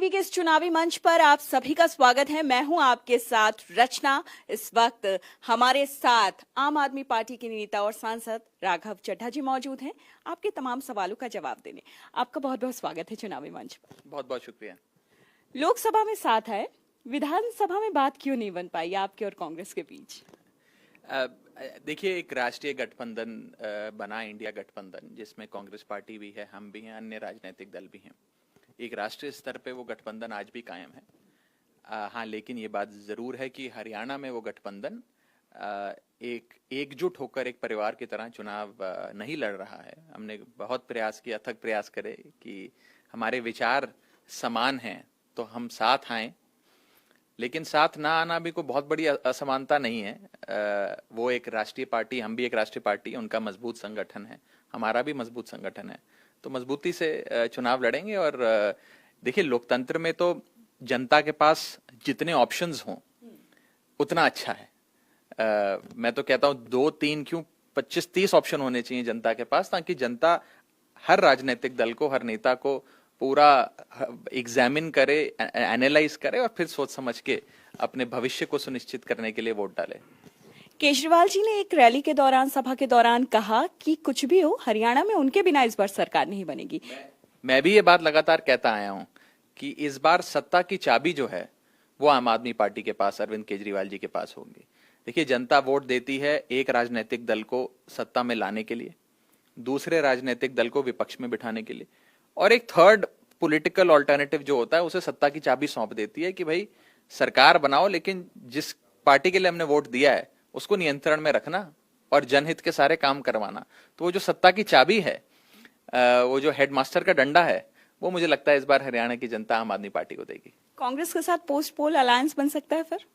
TV के इस चुनावी मंच पर आप सभी का स्वागत है। मैं हूं आपके साथ रचना। इस वक्त हमारे साथ आम आदमी पार्टी के नेता और सांसद राघव चड्ढा जी मौजूद हैं आपके तमाम सवालों का जवाब देने। आपका बहुत बहुत स्वागत है चुनावी मंच पर। बहुत बहुत शुक्रिया। लोकसभा में साथ है, विधानसभा में बात क्यों नहीं बन पाई आपके और कांग्रेस के बीच? देखिए, एक राष्ट्रीय गठबंधन बना, इंडिया गठबंधन, जिसमें कांग्रेस पार्टी भी है, हम भी हैं, अन्य राजनीतिक दल भी हैं। एक राष्ट्रीय स्तर पे वो गठबंधन आज भी कायम है। हाँ, लेकिन ये बात जरूर है कि हरियाणा में वो गठबंधन एक एकजुट होकर एक परिवार की तरह चुनाव नहीं लड़ रहा है। हमने बहुत प्रयास किया, अथक प्रयास करे कि हमारे विचार समान हैं तो हम साथ आए, लेकिन साथ ना आना भी कोई बहुत बड़ी असमानता नहीं है। वो एक राष्ट्रीय पार्टी, हम भी एक राष्ट्रीय पार्टी, उनका मजबूत संगठन है, हमारा भी मजबूत संगठन है, तो मजबूती से चुनाव लड़ेंगे। और देखिए, लोकतंत्र में तो जनता के पास जितने ऑप्शंस हों उतना अच्छा है। मैं तो कहता हूं 2-3 क्यों 25-30 ऑप्शन होने चाहिए जनता के पास, ताकि जनता हर राजनीतिक दल को, हर नेता को पूरा एग्जामिन करे, एनालाइज करे और फिर सोच समझ के अपने भविष्य को सुनिश्चित करने के लिए वोट डाले। केजरीवाल जी ने एक रैली के दौरान, सभा के दौरान कहा कि कुछ भी हो, हरियाणा में उनके बिना इस बार सरकार नहीं बनेगी। मैं भी ये बात लगातार कहता आया हूं कि इस बार सत्ता की चाबी जो है वो आम आदमी पार्टी के पास, अरविंद केजरीवाल जी के पास होगी। देखिए, जनता वोट देती है एक राजनीतिक दल को सत्ता में लाने के लिए, दूसरे राजनीतिक दल को विपक्ष में बिठाने के लिए, और एक थर्ड पॉलिटिकल ऑल्टरनेटिव जो होता है उसे सत्ता की चाबी सौंप देती है कि भाई सरकार बनाओ, लेकिन जिस पार्टी के लिए हमने वोट दिया है उसको नियंत्रण में रखना और जनहित के सारे काम करवाना। तो वो जो सत्ता की चाबी है, वो जो हेडमास्टर का डंडा है, वो मुझे लगता है इस बार हरियाणा की जनता आम आदमी पार्टी को देगी। कांग्रेस के साथ पोस्ट पोल अलायंस बन सकता है फिर?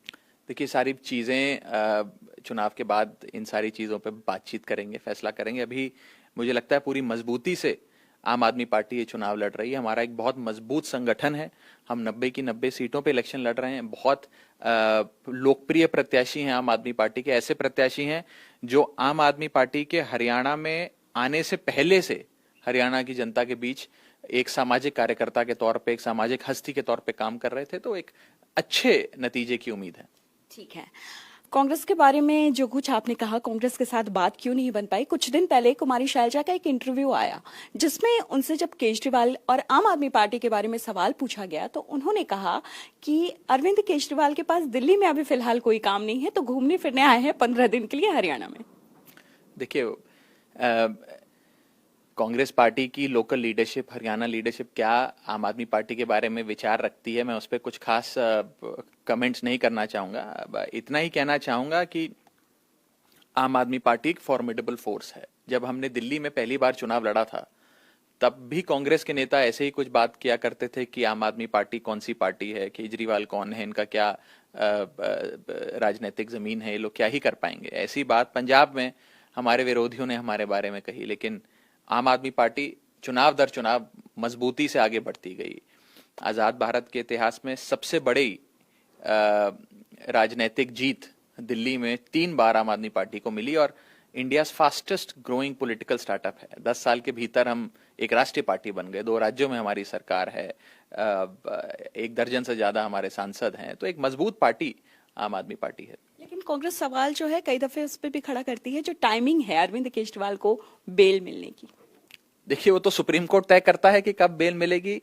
देखिए, सारी चीजें चुनाव के बाद इन सारी चीजों पे बातचीत करेंगे, फैसला करेंगे। अभी मुझे लगता है पूरी मजबूती से आम आदमी पार्टी ये चुनाव लड़ रही है। हमारा एक बहुत मजबूत संगठन है, हम 90 की 90 सीटों पे इलेक्शन लड़ रहे हैं। बहुत लोकप्रिय प्रत्याशी हैं आम आदमी पार्टी के, ऐसे प्रत्याशी हैं जो आम आदमी पार्टी के हरियाणा में आने से पहले से हरियाणा की जनता के बीच एक सामाजिक कार्यकर्ता के तौर पे, एक सामाजिक हस्ती के तौर पे काम कर रहे थे। तो एक अच्छे नतीजे की उम्मीद है। ठीक है, कांग्रेस के बारे में जो कुछ आपने कहा, कांग्रेस के साथ बात क्यों नहीं बन पाई, कुछ दिन पहले कुमारी शैलजा का एक इंटरव्यू आया जिसमें उनसे जब केजरीवाल और आम आदमी पार्टी के बारे में सवाल पूछा गया तो उन्होंने कहा कि अरविंद केजरीवाल के पास दिल्ली में अभी फिलहाल कोई काम नहीं है, तो घूमने फिरने आए हैं 15 दिन के लिए हरियाणा में। देखिए, कांग्रेस पार्टी की लोकल लीडरशिप, हरियाणा लीडरशिप क्या आम आदमी पार्टी के बारे में विचार रखती है, मैं उस पर कुछ खास कमेंट्स नहीं करना चाहूंगा। इतना ही कहना चाहूंगा कि आम आदमी पार्टी एक फॉर्मिडेबल फोर्स है। जब हमने दिल्ली में पहली बार चुनाव लड़ा था तब भी कांग्रेस के नेता ऐसे ही कुछ बात किया करते थे कि आम आदमी पार्टी कौन सी पार्टी है, केजरीवाल कौन है, इनका क्या राजनीतिक जमीन है, ये लोग क्या ही कर पाएंगे। ऐसी बात पंजाब में हमारे विरोधियों ने हमारे बारे में कही, लेकिन आम आदमी पार्टी चुनाव दर चुनाव मजबूती से आगे बढ़ती गई। आजाद भारत के इतिहास में सबसे बड़ी राजनीतिक जीत दिल्ली में 3 बार आम आदमी पार्टी को मिली और India fastest growing political startup है। 10 साल के भीतर हम एक राष्ट्रीय पार्टी बन गए, 2 राज्यों में हमारी सरकार है, 1 दर्जन से ज्यादा हमारे सांसद हैं। तो एक मजबूत पार्टी आम आदमी पार्टी है। लेकिन कांग्रेस सवाल जो है कई दफे उस पर भी खड़ा करती है, जो टाइमिंग है अरविंद केजरीवाल को बेल मिलने की। देखिए, वो तो सुप्रीम कोर्ट तय करता है कि कब बेल मिलेगी।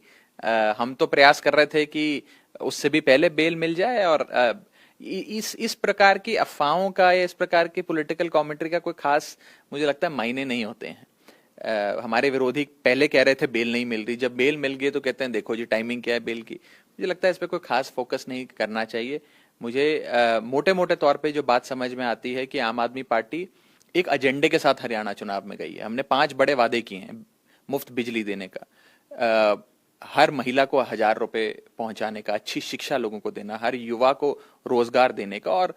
हम तो प्रयास कर रहे थे कि उससे भी पहले बेल मिल जाए, और इस प्रकार की अफवाहों का या इस प्रकार की पॉलिटिकल कमेंट्री का कोई खास मुझे लगता है मायने नहीं होते हैं। हमारे विरोधी पहले कह रहे थे बेल नहीं मिल रही, जब बेल मिल गई तो कहते हैं देखो जी टाइमिंग क्या है बेल की। मुझे लगता है इस पर कोई खास फोकस नहीं करना चाहिए। मुझे मोटे मोटे तौर पे जो बात समझ में आती है कि आम आदमी पार्टी एक एजेंडे के साथ हरियाणा चुनाव में गई है। हमने 5 बड़े वादे किए हैं, मुफ्त बिजली देने का, हर महिला को 1000 रुपए पहुंचाने का, अच्छी शिक्षा लोगों को देना, हर युवा को रोजगार देने का, और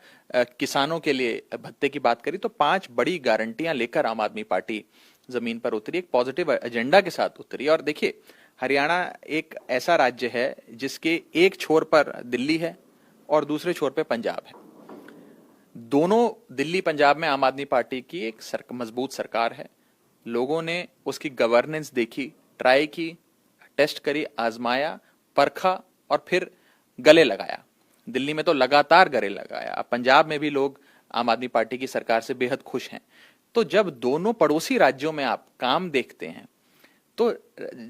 किसानों के लिए भत्ते की बात करी तो 5 बड़ी गारंटियां लेकर आम आदमी पार्टी जमीन पर उतरी, एक पॉजिटिव एजेंडा के साथ उतरी। और देखिए, हरियाणा एक ऐसा राज्य है जिसके एक छोर पर दिल्ली है और दूसरे छोर पे पंजाब है। दोनों दिल्ली पंजाब में आम आदमी पार्टी की एक मजबूत सरकार है। लोगों ने उसकी गवर्नेंस देखी, ट्राई की, टेस्ट करी, आजमाया, परखा और फिर गले लगाया। दिल्ली में तो लगातार गले लगाया। पंजाब में भी लोग आम आदमी पार्टी की सरकार से बेहद खुश हैं। तो जब दोनों पड़ोसी राज्यों में आप काम देखते हैं तो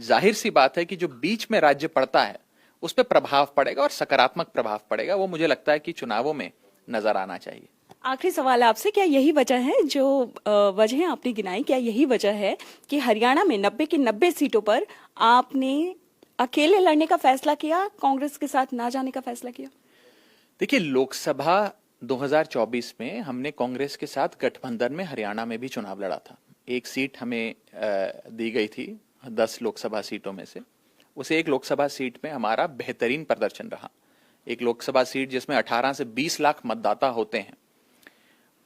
जाहिर सी बात है कि जो बीच में राज्य पड़ता है उस पर प्रभाव पड़ेगा और सकारात्मक प्रभाव पड़ेगा। वो मुझे लगता है कि चुनावों में नजर आना चाहिए। आखिरी सवाल आपसे, क्या यही वजह है जो वजह आपने गिनाई, क्या यही वजह है कि हरियाणा में 90 की 90 सीटों पर आपने अकेले लड़ने का फैसला किया, कांग्रेस के साथ ना जाने का फैसला किया? देखिए, लोकसभा 2024 में हमने कांग्रेस के साथ गठबंधन में हरियाणा में भी चुनाव लड़ा था। एक सीट हमें दी गई थी 10 लोकसभा सीटों में से। उस एक लोकसभा सीट में हमारा बेहतरीन प्रदर्शन रहा। एक लोकसभा सीट जिसमें 18 से 20 लाख मतदाता होते हैं,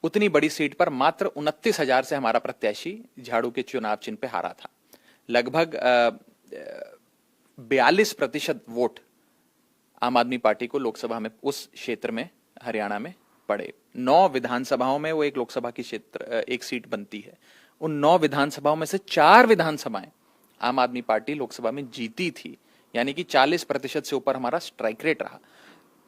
उतनी बड़ी सीट पर मात्र 29,000 से हमारा प्रत्याशी झाड़ू के चुनाव चिन्ह पे हारा था। लगभग 42% वोट आम आदमी पार्टी को लोकसभा में उस क्षेत्र में हरियाणा में पड़े। 9 विधानसभाओं में वो एक लोकसभा की क्षेत्र एक सीट बनती है। उन 9 विधानसभाओं में से 4 विधानसभाएं आम आदमी पार्टी लोकसभा में जीती थी, यानी कि 40% से ऊपर हमारा स्ट्राइक रेट रहा।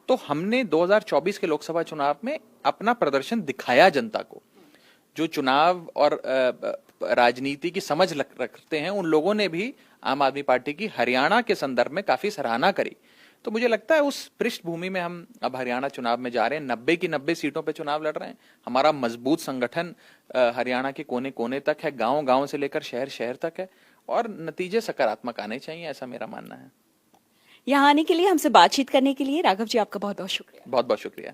तो हमने 2024 के लोकसभा चुनाव में अपना प्रदर्शन दिखाया जनता को। जो चुनाव और राजनीति की समझ रखते हैं उन लोगों ने भी आम आदमी पार्टी की हरियाणा के संदर्भ में काफी सराहना करी। तो मुझे लगता है उस पृष्ठभूमि में हम अब हरियाणा चुनाव में जा रहे हैं। 90 की 90 सीटों पे चुनाव लड़ रहे हैं। हमारा मजबूत संगठन हरियाणा के कोने कोने तक है, गांव गांव से लेकर शहर शहर तक है, और नतीजे सकारात्मक आने चाहिए, ऐसा मेरा मानना है। यहाँ आने के लिए, हमसे बातचीत करने के लिए राघव जी, आपका बहुत बहुत शुक्रिया। बहुत बहुत शुक्रिया।